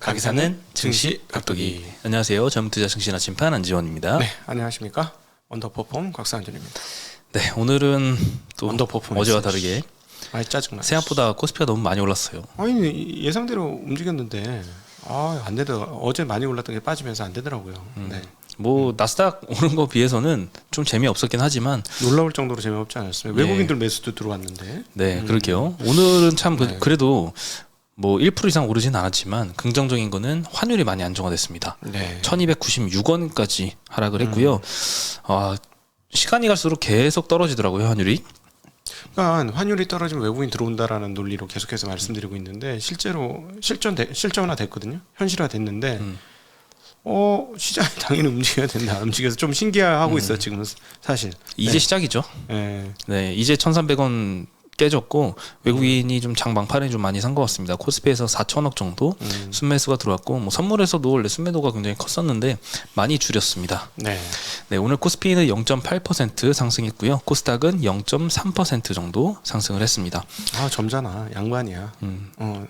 가게 사는 증시 각도기. 안녕하세요. 전투자 증시 나침판 안지원입니다. 네, 안녕하십니까. 언더퍼폼 곽상준입니다. 네, 오늘은 또 언더퍼폼 어제와 했어요. 다르게 아이 짜증나. 생각보다 코스피가 너무 많이 올랐어요. 아니 예상대로 움직였는데 안 되더라. 어제 많이 올랐던 게 빠지면서 안 되더라고요. 네. 뭐 나스닥 오른 거 비해서는 좀 재미없었긴 하지만 놀라울 정도로 재미없지 않았습니다. 외국인들 매수도 들어왔는데. 네, 그러게요. 오늘은 참 네. 그래도 뭐 1% 이상 오르진 않았지만 긍정적인 거는 환율이 많이 안정화됐습니다. 네. 1296원까지 하락을 했고요. 시간이 갈수록 계속 떨어지더라고요, 환율이. 그러니까 환율이 떨어지면 외국인 들어온다라는 논리로 계속해서 말씀드리고 있는데 실제로 실전화 됐거든요. 현실화 됐는데 시장이 당연히 움직여야 된다. 움직여서 좀 신기해하고 있어요. 지금 사실. 이제 네. 시작이죠. 네. 네, 이제 1,300원 깨졌고 외국인이 좀 장방판에 좀 많이 산 것 같습니다. 코스피에서 4천억 정도 순매수가 들어왔고 뭐 선물에서도 원래 순매도가 굉장히 컸었는데 많이 줄였습니다. 네. 네, 오늘 코스피는 0.8% 상승했고요. 코스닥은 0.3% 정도 상승을 했습니다. 점잖아. 양반이야.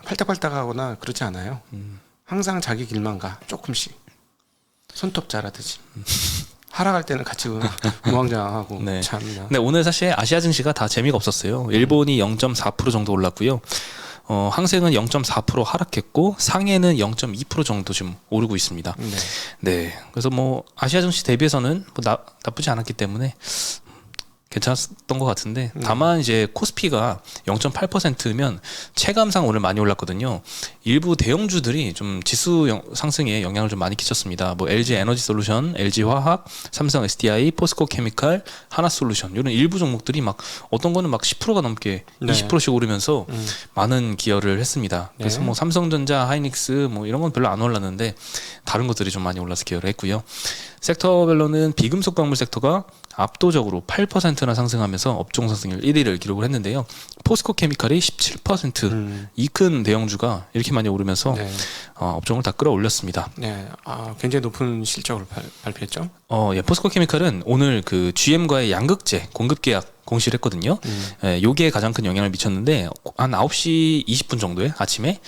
팔딱팔딱하거나 그렇지 않아요. 항상 자기 길만 가. 조금씩. 손톱 자라듯이. 하락할 때는 같이 우왕좌왕하고. 네. 참나. 네, 오늘 사실 아시아 증시가 다 재미가 없었어요. 일본이 0.4% 정도 올랐고요. 항생은 0.4% 하락했고 상해는 0.2% 정도 지금 오르고 있습니다. 네. 네, 그래서 뭐 아시아 증시 대비해서는 뭐 나쁘지 않았기 때문에 괜찮았던 것 같은데 다만 이제 코스피가 0.8%면 체감상 오늘 많이 올랐거든요. 일부 대형주들이 좀 지수 상승에 영향을 좀 많이 끼쳤습니다. 뭐 LG 에너지 솔루션, LG 화학, 삼성 SDI, 포스코 케미칼, 하나솔루션 이런 일부 종목들이 막 어떤 거는 막 10%가 넘게 네. 20%씩 오르면서 많은 기여를 했습니다. 그래서 네. 뭐 삼성전자, 하이닉스 뭐 이런 건 별로 안 올랐는데 다른 것들이 좀 많이 올라서 기여를 했고요. 섹터별로는 비금속 광물 섹터가 압도적으로 8%나 상승하면서 업종 상승률 1위를 기록을 했는데요. 포스코 케미칼이 17% 이 큰 대형주가 이렇게 많이 오르면서 네. 업종을 다 끌어올렸습니다. 네. 굉장히 높은 실적을 발표했죠. 예, 포스코 케미칼은 오늘 그 GM과의 양극재 공급 계약 공시를 했거든요. 예, 요게 가장 큰 영향을 미쳤는데 한 9시 20분 정도에 아침에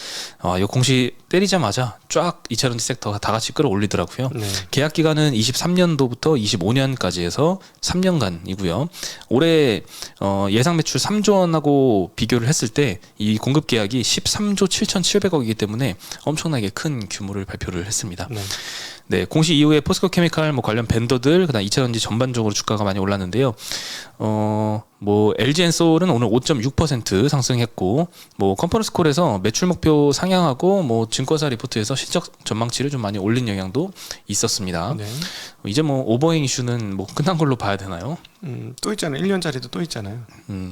요 공시 때리자마자 쫙 2차전지 섹터가 다 같이 끌어올리더라고요. 네. 계약 기간은 23년도부터 25년까지 해서 3년간이고요. 올해 예상 매출 3조 원하고 비교를 했을 때 이 공급 계약이 13조 7,700억이기 때문에 엄청나게 큰 규모를 발표를 했습니다. 네. 네, 공시 이후에 포스코 케미칼 뭐 관련 밴더들 그다음 2차전지 전반적으로 주가가 많이 올랐는데요. 뭐 LG엔솔은 오늘 5.6% 상승했고 뭐 컨퍼런스콜에서 매출 목표 상향하고 뭐 증권사 리포트에서 실적 전망치를 좀 많이 올린 영향도 있었습니다. 네. 이제 뭐 오버행 이슈는 뭐 끝난 걸로 봐야 되나요? 또 있잖아요. 1년짜리도 또 있잖아요.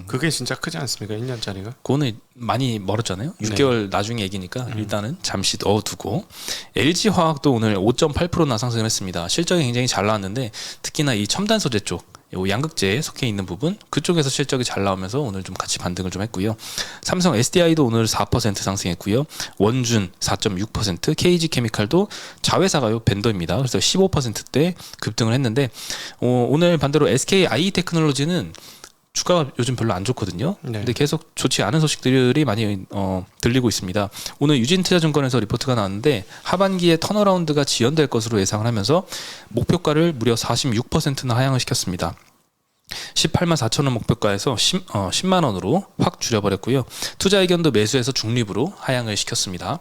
그게 진짜 크지 않습니까? 1년짜리가. 그거는 많이 멀었잖아요. 6개월 나중에 얘기니까 일단은 잠시 넣어두고 LG 화학도 오늘 5.8%나 상승했습니다. 실적이 굉장히 잘 나왔는데 특히나 이 첨단 소재 쪽 요 양극재에 속해 있는 부분 그쪽에서 실적이 잘 나오면서 오늘 좀 같이 반등을 좀 했고요. 삼성 SDI도 오늘 4% 상승했고요. 원준 4.6%, KG 케미칼도 자회사가요 벤더입니다. 그래서 15%대 급등을 했는데 오늘 반대로 SK I 테크놀로지는 주가가 요즘 별로 안 좋거든요. 네. 근데 계속 좋지 않은 소식들이 많이 들리고 있습니다. 오늘 유진투자증권에서 리포트가 나왔는데 하반기에 턴어라운드가 지연될 것으로 예상을 하면서 목표가를 무려 46%나 하향을 시켰습니다. 18만 4천 원 목표가에서 10만 원으로 확 줄여버렸고요. 투자 의견도 매수해서 중립으로 하향을 시켰습니다.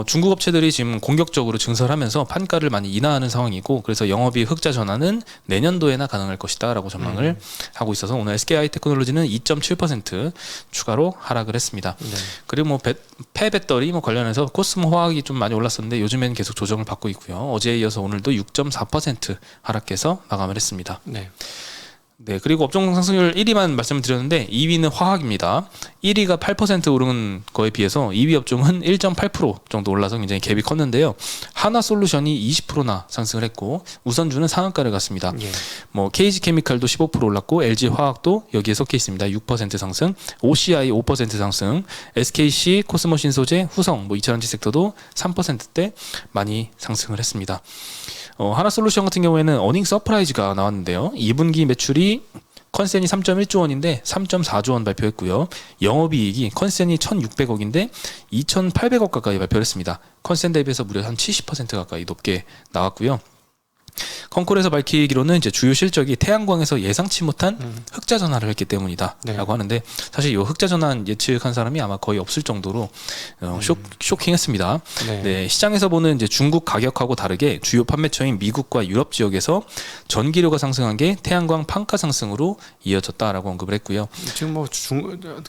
중국 업체들이 지금 공격적으로 증설하면서 판가를 많이 인하하는 상황이고 그래서 영업이익 흑자 전환은 내년도에나 가능할 것이다 라고 전망을 하고 있어서 오늘 SKI 테크놀로지는 2.7% 추가로 하락을 했습니다. 네. 그리고 뭐 폐배터리 뭐 관련해서 코스모 화학이 좀 많이 올랐었는데 요즘에는 계속 조정을 받고 있고요. 어제에 이어서 오늘도 6.4% 하락해서 마감을 했습니다. 네. 네, 그리고 업종 상승률 1위만 말씀을 드렸는데 2위는 화학입니다. 1위가 8% 오른 거에 비해서 2위 업종은 1.8% 정도 올라서 굉장히 갭이 컸는데요. 하나솔루션이 20%나 상승을 했고 우선주는 상한가를 갔습니다. 예. 뭐 KG 케미칼도 15% 올랐고 LG 화학도 여기에 속해 있습니다. 6% 상승, OCI 5% 상승, SKC, 코스모 신소재, 후성, 뭐 2차전지 섹터도 3%대 많이 상승을 했습니다. 하나솔루션 같은 경우에는 어닝 서프라이즈가 나왔는데요. 2분기 매출이 컨센이 3.1조 원인데 3.4조 원 발표했고요. 영업이익이 컨센이 1,600억인데 2,800억 가까이 발표를 했습니다. 컨센 대비해서 무려 한 70% 가까이 높게 나왔고요. 컨콜에서 밝히기로는 이제 주요 실적이 태양광에서 예상치 못한 흑자 전환을 했기 때문이다라고 네. 하는데 사실 이 흑자 전환 예측한 사람이 아마 거의 없을 정도로 쇼킹했습니다. 네. 네, 시장에서 보는 이제 중국 가격하고 다르게 주요 판매처인 미국과 유럽 지역에서 전기료가 상승한 게 태양광 판가 상승으로 이어졌다라고 언급을 했고요. 지금 뭐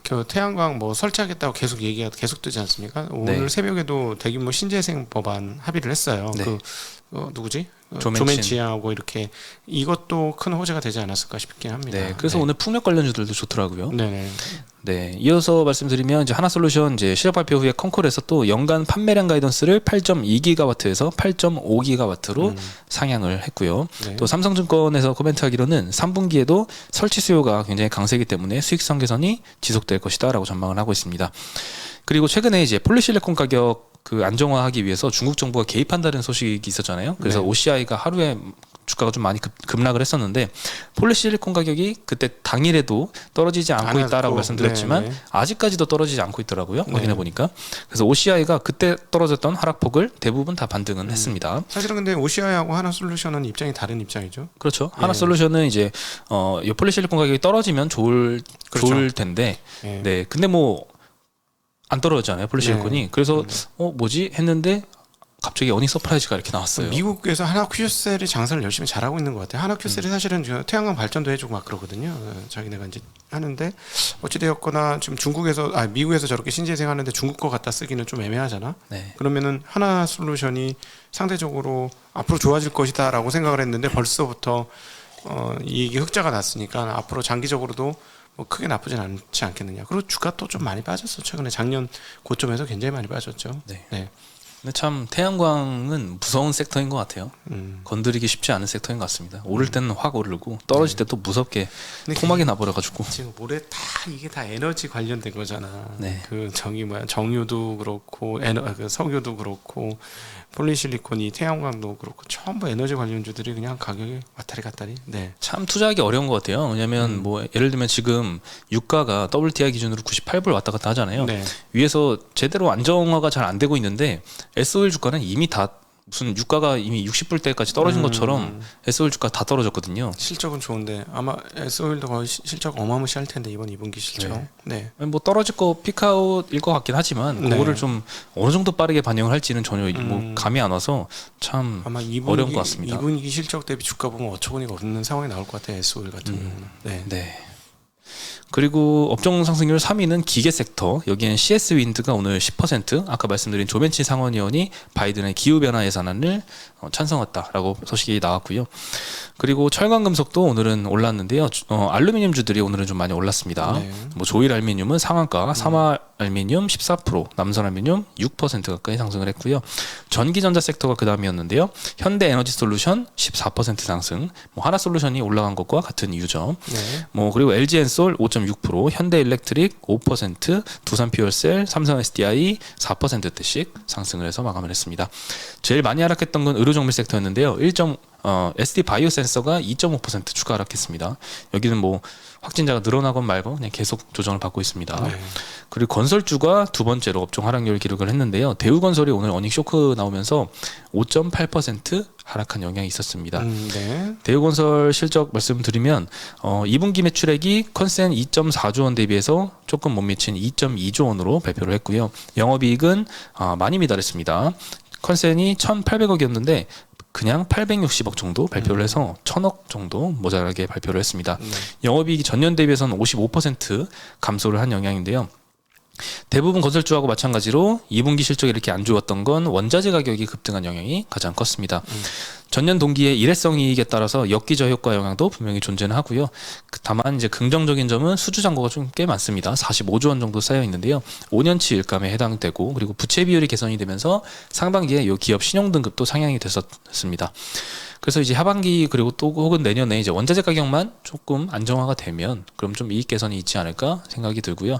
그 태양광 뭐 설치하겠다고 계속 얘기가 계속 뜨지 않습니까? 오늘 네. 새벽에도 대규모 신재생 법안 합의를 했어요. 네. 누구지? 조멘친. 조멘치하고 이렇게 이것도 큰 호재가 되지 않았을까 싶긴 합니다. 네, 그래서 오늘 풍력 관련주들도 좋더라고요. 네네. 네, 이어서 말씀드리면 이제 하나솔루션 이제 실적 발표 후에 컨콜에서 또 연간 판매량 가이던스를 8.2기가와트에서 8.5기가와트로 상향을 했고요. 네. 또 삼성증권에서 코멘트하기로는 3분기에도 설치 수요가 굉장히 강세이기 때문에 수익성 개선이 지속될 것이다라고 전망을 하고 있습니다. 그리고 최근에 이제 폴리실리콘 가격 그 안정화하기 위해서 중국 정부가 개입한다는 소식이 있었잖아요. 그래서 네. OCI가 하루에 주가가 좀 많이 급락을 했었는데 폴리실리콘 가격이 그때 당일에도 떨어지지 않고 있다라고 말씀드렸지만 네네. 아직까지도 떨어지지 않고 있더라고요. 네. 확인해 보니까. 그래서 OCI가 그때 떨어졌던 하락폭을 대부분 다 반등은 했습니다. 사실은 근데 OCI하고 하나솔루션은 입장이 다른 입장이죠. 그렇죠. 예. 하나솔루션은 이제 이 폴리실리콘 가격이 떨어지면 좋을 텐데, 예. 네. 근데 뭐 안 떨어졌잖아요, 폴리실리콘이. 네. 그래서 뭐지 했는데 갑자기 어닝 서프라이즈가 이렇게 나왔어요. 미국에서 하나큐셀이 장사를 열심히 잘하고 있는 것 같아요. 하나큐셀이 사실은 저 태양광 발전도 해주고 막 그러거든요. 자기네가 이제 하는데 어찌되었거나 지금 미국에서 저렇게 신재생 하는데 중국 거 갖다 쓰기는 좀 애매하잖아. 네. 그러면은 하나솔루션이 상대적으로 앞으로 좋아질 것이다라고 생각을 했는데 벌써부터 이익이 흑자가 났으니까 앞으로 장기적으로도 뭐 크게 나쁘진 않지 않겠느냐. 그리고 주가 또 좀 많이 빠졌어. 최근에 작년 고점에서 굉장히 많이 빠졌죠. 네. 네. 근데 참 태양광은 무서운 섹터인 것 같아요. 음. 건드리기 쉽지 않은 섹터인 것 같습니다. 오를 때는 확 오르고 떨어질 때 또 무섭게 근데 토막이 나버려가지고. 지금 올해 다 이게 다 에너지 관련된 거잖아. 네. 그 정유도 그렇고 그 석유도 그렇고 폴리실리콘이 태양광도 그렇고 전부 에너지 관련주들이 그냥 가격이 왔다리 갔다리. 네. 참 투자하기 어려운 것 같아요. 왜냐하면 뭐 예를 들면 지금 유가가 WTI 기준으로 98불 왔다 갔다 하잖아요. 네. 위에서 제대로 안정화가 잘 안 되고 있는데 S-오일 주가는 이미 다 무슨 유가가 이미 60불대까지 떨어진 것처럼 S-오일 주가 다 떨어졌거든요. 실적은 좋은데 아마 S-오일도 거의 실적 어마무시할 텐데 이번 2분기 실적. 네. 뭐 떨어질 거 피크아웃일 것 같긴 하지만 네. 그거를 좀 어느 정도 빠르게 반영을 할지는 전혀 뭐 감이 안 와서 참 아마 2분기, 어려운 것 같습니다. 2분기 실적 대비 주가 보면 어처구니가 없는 상황이 나올 것 같아요. S-오일 같은 경우는. 네. 네. 그리고 업종 상승률 3위는 기계 섹터. 여기엔 CS 윈드가 오늘 10%, 아까 말씀드린 조벤치 상원의원이 바이든의 기후 변화 예산안을 찬성했다라고 소식이 나왔고요. 그리고 철강 금속도 오늘은 올랐는데요. 알루미늄주들이 오늘은 좀 많이 올랐습니다. 네. 뭐 조일 알루미늄은 상한가, 삼화 알루미늄 14%, 남선 알루미늄 6% 가까이 상승을 했고요. 전기전자 섹터가 그 다음이었는데요. 현대 에너지 솔루션 14% 상승, 뭐 하나 솔루션이 올라간 것과 같은 이유죠. 네. 뭐 그리고 LG 엔솔 5.6%, 현대 일렉트릭 5%, 두산 퓨얼셀, 삼성 SDI 4%대씩 상승을 해서 마감을 했습니다. 제일 많이 하락했던 건 의료정밀 섹터였는데요. SD 바이오 센서가 2.5% 추가 하락했습니다. 여기는 뭐 확진자가 늘어나건 말건 그냥 계속 조정을 받고 있습니다. 네. 그리고 건설주가 두 번째로 업종 하락률 기록을 했는데요. 대우건설이 오늘 어닝 쇼크 나오면서 5.8% 하락한 영향이 있었습니다. 네. 대우건설 실적 말씀드리면 2분기 매출액이 컨센 2.4조 원 대비해서 조금 못 미친 2.2조 원으로 발표를 했고요. 영업이익은 많이 미달했습니다. 컨센이 1,800억이었는데 그냥 860억 정도 발표를 해서 1,000억 정도 모자라게 발표를 했습니다. 영업이익이 전년 대비해서는 55% 감소를 한 영향인데요. 대부분 건설주하고 마찬가지로 2분기 실적이 이렇게 안 좋았던 건 원자재 가격이 급등한 영향이 가장 컸습니다. 전년 동기의 일회성 이익에 따라서 역기저 효과 영향도 분명히 존재는 하고요. 다만 이제 긍정적인 점은 수주 잔고가 좀 꽤 많습니다. 45조 원 정도 쌓여 있는데요. 5년치 일감에 해당되고 그리고 부채 비율이 개선이 되면서 상반기에 이 기업 신용 등급도 상향이 됐었습니다. 그래서 이제 하반기 그리고 또 혹은 내년에 이제 원자재 가격만 조금 안정화가 되면 그럼 좀 이익 개선이 있지 않을까 생각이 들고요.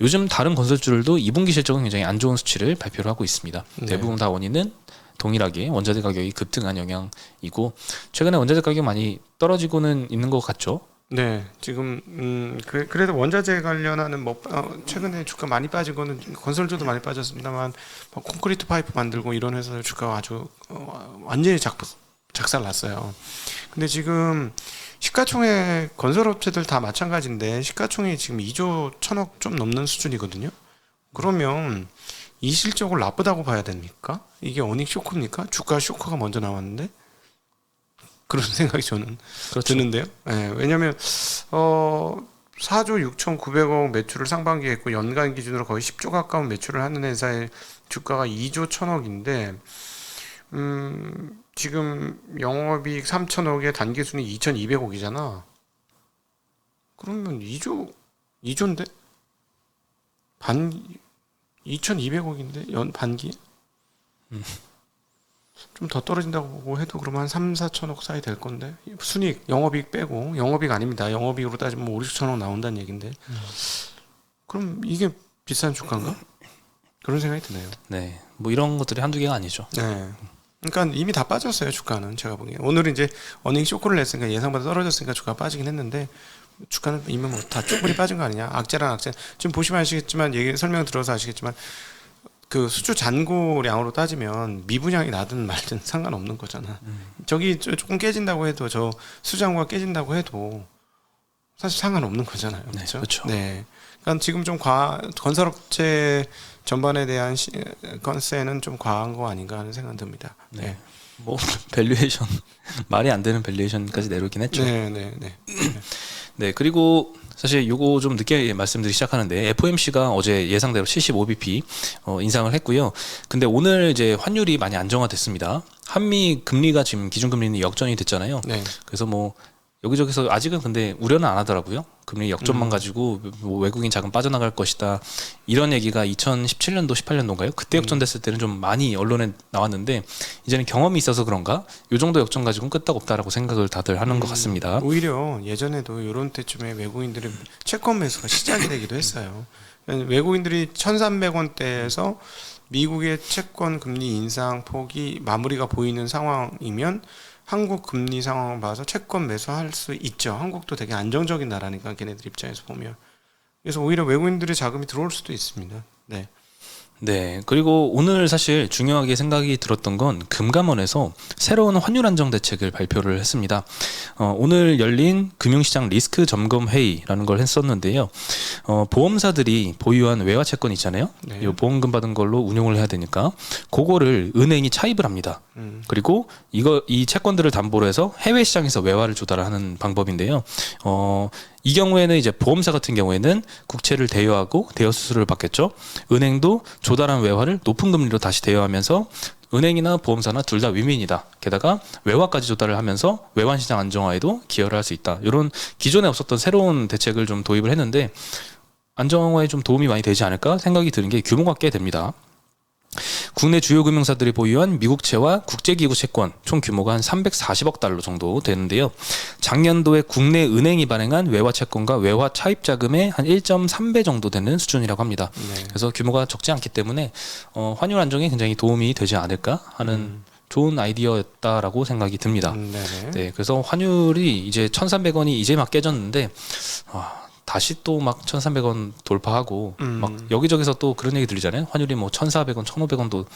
요즘 다른 건설주들도 2분기 실적은 굉장히 안 좋은 수치를 발표를 하고 있습니다. 네. 대부분 다 원인은 동일하게 원자재 가격이 급등한 영향이고 최근에 원자재 가격 많이 떨어지고는 있는 것 같죠. 네, 지금 그래도 원자재 관련하는 뭐 최근에 주가 많이 빠진 거는 건설주도 많이 빠졌습니다만 뭐 콘크리트 파이프 만들고 이런 회사들 주가가 아주 완전히 작살났어요. 근데 지금 시가총액 건설업체들 다 마찬가지인데 시가총액이 지금 2조 1천억 좀 넘는 수준이거든요. 그러면 이 실적을 나쁘다고 봐야 됩니까? 이게 어닝 쇼크입니까? 주가 쇼크가 먼저 나왔는데 그런 생각이 저는 그렇죠. 드는데요. 네, 왜냐하면 4조 6,900억 매출을 상반기에 했고 연간 기준으로 거의 10조 가까운 매출을 하는 회사의 주가가 2조 1천억인데 지금 영업이익 3천억에 단기순이 2,200억이잖아. 그러면 2조인데 반 2,200억인데 연 반기에 좀 더 떨어진다고 해도 그러면 한 3, 4천억 사이 될 건데 순이익 영업이익 빼고 영업이익 아닙니다. 영업이익으로 따지면 뭐 5, 6천억 나온다는 얘긴데 그럼 이게 비싼 주가인가? 그런 생각이 드네요. 네, 뭐 이런 것들이 한두 개가 아니죠. 네. 그러니까 이미 다 빠졌어요 주가는. 제가 보기에 오늘은 이제 어닝 쇼크를 냈으니까 예상보다 떨어졌으니까 주가가 빠지긴 했는데 주가는 이미 뭐 다 충분히 빠진 거 아니냐. 악재랑 악재 지금 보시면 아시겠지만 얘기 설명 들어서 아시겠지만 그 수주 잔고량으로 따지면 미분양이 나든 말든 상관없는 거잖아. 저기 조금 깨진다고 해도 저 수장고가 깨진다고 해도 사실 상관없는 거잖아요. 그렇죠? 그렇죠. 네. 그러니까 지금 좀 건설업체 전반에 대한 건세는 좀 과한 거 아닌가 하는 생각이 듭니다. 네. 뭐 밸류에이션 말이 안 되는 밸류에이션까지 내려오긴 했죠. 네. 네, 그리고 사실 요거 좀 늦게 말씀드리기 시작하는데 FOMC가 어제 예상대로 75bp 인상을 했고요. 근데 오늘 이제 환율이 많이 안정화됐습니다. 한미 금리가 지금 기준금리는 역전이 됐잖아요. 네. 그래서 뭐 여기저기서 아직은 근데 우려는 안 하더라고요. 금리 역전만 가지고 뭐 외국인 자금 빠져나갈 것이다. 이런 얘기가 2017년도, 18년도인가요? 그때 역전됐을 때는 좀 많이 언론에 나왔는데 이제는 경험이 있어서 그런가? 요 정도 역전 가지고는 끄떡없다라고 생각을 다들 하는 것 같습니다. 오히려 예전에도 이런 때쯤에 외국인들의 채권 매수가 시작이 되기도 했어요. 외국인들이 1,300원대에서 미국의 채권 금리 인상 폭이 마무리가 보이는 상황이면 한국 금리 상황을 봐서 채권 매수할 수 있죠. 한국도 되게 안정적인 나라니까 걔네들 입장에서 보면. 그래서 오히려 외국인들의 자금이 들어올 수도 있습니다. 네. 네, 그리고 오늘 사실 중요하게 생각이 들었던 건 금감원에서 새로운 환율 안정 대책을 발표를 했습니다. 오늘 열린 금융시장 리스크 점검 회의라는 걸 했었는데요. 보험사들이 보유한 외화 채권 있잖아요. 네. 이 보험금 받은 걸로 운용을 해야 되니까 그거를 은행이 차입을 합니다. 그리고 이 채권들을 담보로 해서 해외 시장에서 외화를 조달하는 방법인데요. 이 경우에는 이제 보험사 같은 경우에는 국채를 대여하고 대여 수수료를 받겠죠. 은행도 조달한 외화를 높은 금리로 다시 대여하면서 은행이나 보험사나 둘 다 윈윈이다. 게다가 외화까지 조달을 하면서 외환 시장 안정화에도 기여를 할 수 있다. 이런 기존에 없었던 새로운 대책을 좀 도입을 했는데 안정화에 좀 도움이 많이 되지 않을까 생각이 드는 게 규모가 꽤 됩니다. 국내 주요 금융사들이 보유한 미국채와 국제기구 채권 총 규모가 한 340억 달러 정도 되는데요. 작년도에 국내 은행이 발행한 외화 채권과 외화 차입 자금의 한 1.3배 정도 되는 수준이라고 합니다. 네. 그래서 규모가 적지 않기 때문에 환율 안정에 굉장히 도움이 되지 않을까 하는 좋은 아이디어였다라고 생각이 듭니다. 네네. 네, 그래서 환율이 이제 1,300원이 이제 막 깨졌는데 다시 또 막 1,300원 돌파하고 막 여기저기서 또 그런 얘기 들리잖아요. 환율이 뭐 1,400원, 1,500원도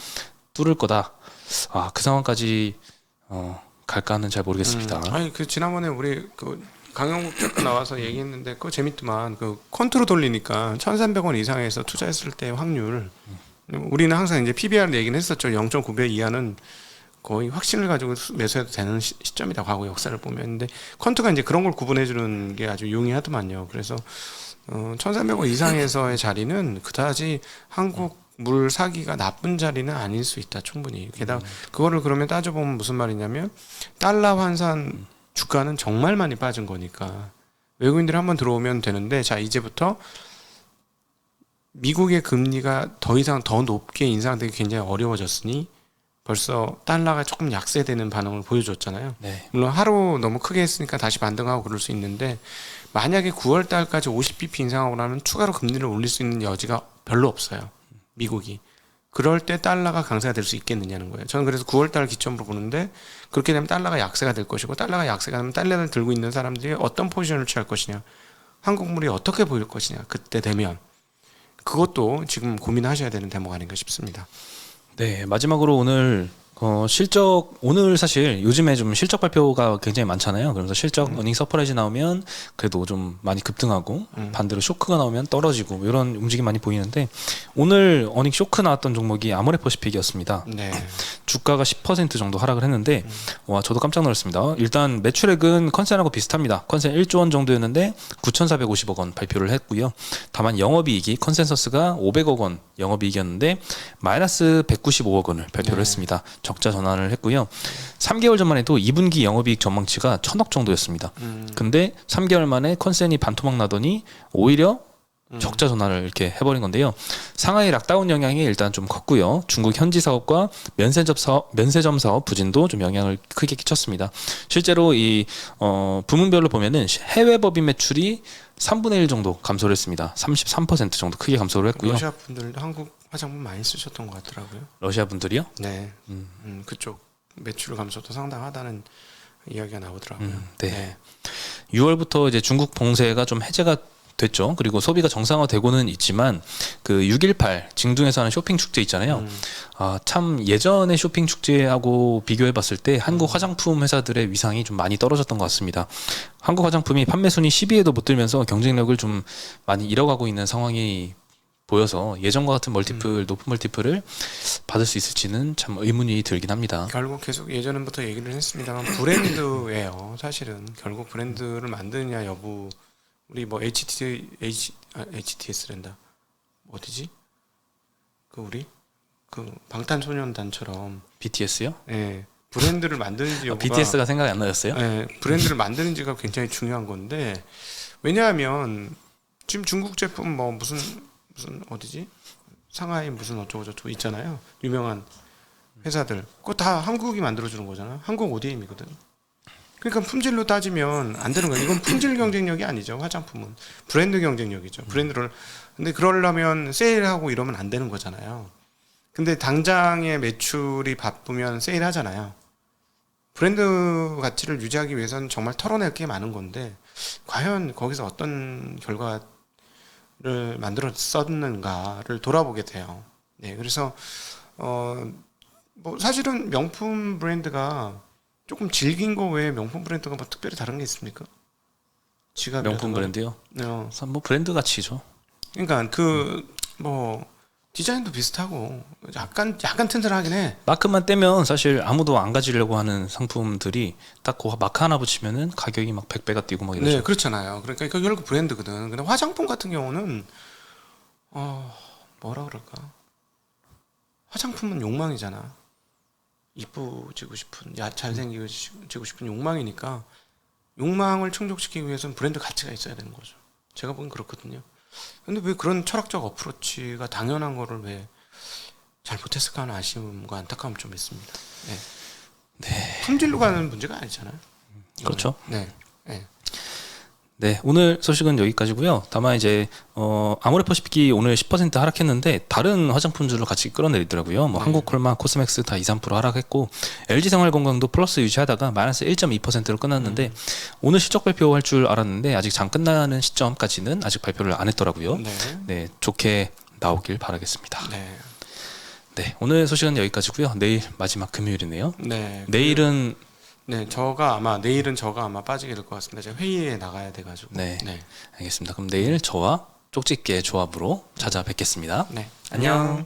뚫을 거다. 그 상황까지 갈까는 잘 모르겠습니다. 아니 그 지난번에 우리 그 강영국 작가 나와서 얘기했는데 그거 재밌더만. 그 컨트로 돌리니까 1,300원 이상에서 투자했을 때 확률 우리는 항상 이제 PBR 얘기는 했었죠. 0.9배 이하는 거의 확신을 가지고 매수해도 되는 시점이다. 과거 역사를 보면. 근데 컨트가 이제 그런 걸 구분해 주는 게 아주 용이하더만요. 그래서 1,300원 이상에서의 자리는 그다지 한국 물 사기가 나쁜 자리는 아닐 수 있다. 충분히. 게다가 그거를 그러면 따져보면 무슨 말이냐면 달러 환산 주가는 정말 많이 빠진 거니까 외국인들이 한번 들어오면 되는데 자 이제부터 미국의 금리가 더 이상 더 높게 인상되기 굉장히 어려워졌으니 벌써 달러가 조금 약세되는 반응을 보여줬잖아요. 네. 물론 하루 너무 크게 했으니까 다시 반등하고 그럴 수 있는데 만약에 9월 달까지 50bp 인상하고 나면 추가로 금리를 올릴 수 있는 여지가 별로 없어요. 미국이. 그럴 때 달러가 강세가 될 수 있겠느냐는 거예요. 저는 그래서 9월달 기점으로 보는데 그렇게 되면 달러가 약세가 될 것이고 달러가 약세가 되면 달러를 들고 있는 사람들이 어떤 포지션을 취할 것이냐, 한국물이 어떻게 보일 것이냐 그때 되면 그것도 지금 고민하셔야 되는 대목 아닌가 싶습니다. 네, 마지막으로 오늘 실적 오늘 사실 요즘에 좀 실적 발표가 굉장히 많잖아요. 그래서 실적 어닝 서프라이즈 나오면 그래도 좀 많이 급등하고 반대로 쇼크가 나오면 떨어지고 이런 움직임 많이 보이는데 오늘 어닝 쇼크 나왔던 종목이 아모레퍼시픽이었습니다. 네. 주가가 10% 정도 하락을 했는데 와 저도 깜짝 놀랐습니다. 일단 매출액은 컨센하고 비슷합니다. 컨센 1조 원 정도였는데 9,450억 원 발표를 했고요. 다만 영업이익이 컨센서스가 500억 원 영업이익이었는데 마이너스 195억 원을 발표를 했습니다. 적자 전환을 했고요. 3개월 전만 해도 2분기 영업이익 전망치가 1,000억 정도였습니다. 근데 3개월 만에 컨센이 반토막 나더니 오히려 적자 전환을 이렇게 해버린 건데요. 상하이 락다운 영향이 일단 좀 컸고요. 중국 현지 사업과 면세점 사업 부진도 좀 영향을 크게 끼쳤습니다. 실제로 이 부문별로 보면은 해외 법인 매출이 3분의 1 정도 감소를 했습니다. 33% 정도 크게 감소를 했고요. 러시아 분들 한국 화장품 많이 쓰셨던 것 같더라고요. 러시아 분들이요? 네. 그쪽 매출 감소도 상당하다는 이야기가 나오더라고요. 네. 6월부터 이제 중국 봉쇄가 좀 해제가 됐죠. 그리고 소비가 정상화되고는 있지만 그 6.18 징둥에서 하는 쇼핑 축제 있잖아요. 참 예전의 쇼핑 축제하고 비교해 봤을 때 한국 화장품 회사들의 위상이 좀 많이 떨어졌던 것 같습니다. 한국 화장품이 판매 순위 10위에도 못 들면서 경쟁력을 좀 많이 잃어가고 있는 상황이 보여서 예전과 같은 높은 멀티플을 받을 수 있을지는 참 의문이 들긴 합니다. 결국 계속 예전부터 얘기를 했습니다만 브랜드예요. 사실은 결국 브랜드를 만드느냐 여부. 우리 뭐 HTS랜다. 어디지? 우리 방탄소년단처럼 BTS요? 예. 브랜드를 만드는지 여부가 BTS가 생각이 안 나셨어요? 예. 브랜드를 만드는지가 굉장히 중요한 건데 왜냐하면 지금 중국 제품 뭐 무슨 어디지? 상하이 무슨 어쩌고저쩌고 있잖아요. 유명한 회사들. 그거 다 한국이 만들어주는 거잖아요. 한국 ODM이거든. 그러니까 품질로 따지면 안 되는 거예요. 이건 품질 경쟁력이 아니죠. 화장품은 브랜드 경쟁력이죠. 브랜드를 근데 그러려면 세일하고 이러면 안 되는 거잖아요. 근데 당장의 매출이 바쁘면 세일하잖아요. 브랜드 가치를 유지하기 위해서는 정말 털어낼 게 많은 건데 과연 거기서 어떤 결과를 만들었었는가를 돌아보게 돼요. 네, 그래서 뭐 사실은 명품 브랜드가 조금 질긴 거 외에 명품 브랜드가 뭐 특별히 다른 게 있습니까? 명품 브랜드요? 뭐 브랜드 가치죠. 그러니까 뭐 디자인도 비슷하고 약간 튼튼하긴 해. 마크만 떼면 사실 아무도 안 가지려고 하는 상품들이 딱 그 마크 하나 붙이면은 가격이 막 100배가 뛰고 막 이러죠. 네, 그렇잖아요. 그러니까 결국 브랜드거든. 근데 화장품 같은 경우는 뭐라 그럴까? 화장품은 욕망이잖아. 이쁘지고 싶은, 잘생기고 싶은 욕망이니까 욕망을 충족시키기 위해서는 브랜드 가치가 있어야 되는 거죠. 제가 보기엔 그렇거든요. 근데 왜 그런 철학적 어프로치가 당연한 거를 왜 잘못했을까 하는 아쉬움과 안타까움 좀 있습니다. 네. 품질로 가는 문제가 아니잖아요. 그렇죠. 네. 네. 네, 오늘 소식은 여기까지고요. 다만 이제 아모레퍼시픽이 오늘 10% 하락했는데 다른 화장품들로 같이 끌어내리더라고요. 뭐 한국콜마, 코스맥스 다 2, 3% 하락했고 LG생활건강도 플러스 유지하다가 마이너스 1.2%로 끝났는데 오늘 실적 발표할 줄 알았는데 아직 장 끝나는 시점까지는 아직 발표를 안 했더라고요. 네, 좋게 나오길 바라겠습니다. 네, 오늘 소식은 여기까지고요. 내일 마지막 금요일이네요. 네. 내일은 내일은 저가 아마 빠지게 될 것 같습니다. 제가 회의에 나가야 돼가지고. 네. 알겠습니다. 그럼 내일 저와 쪽집게 조합으로 찾아뵙겠습니다. 네. 안녕.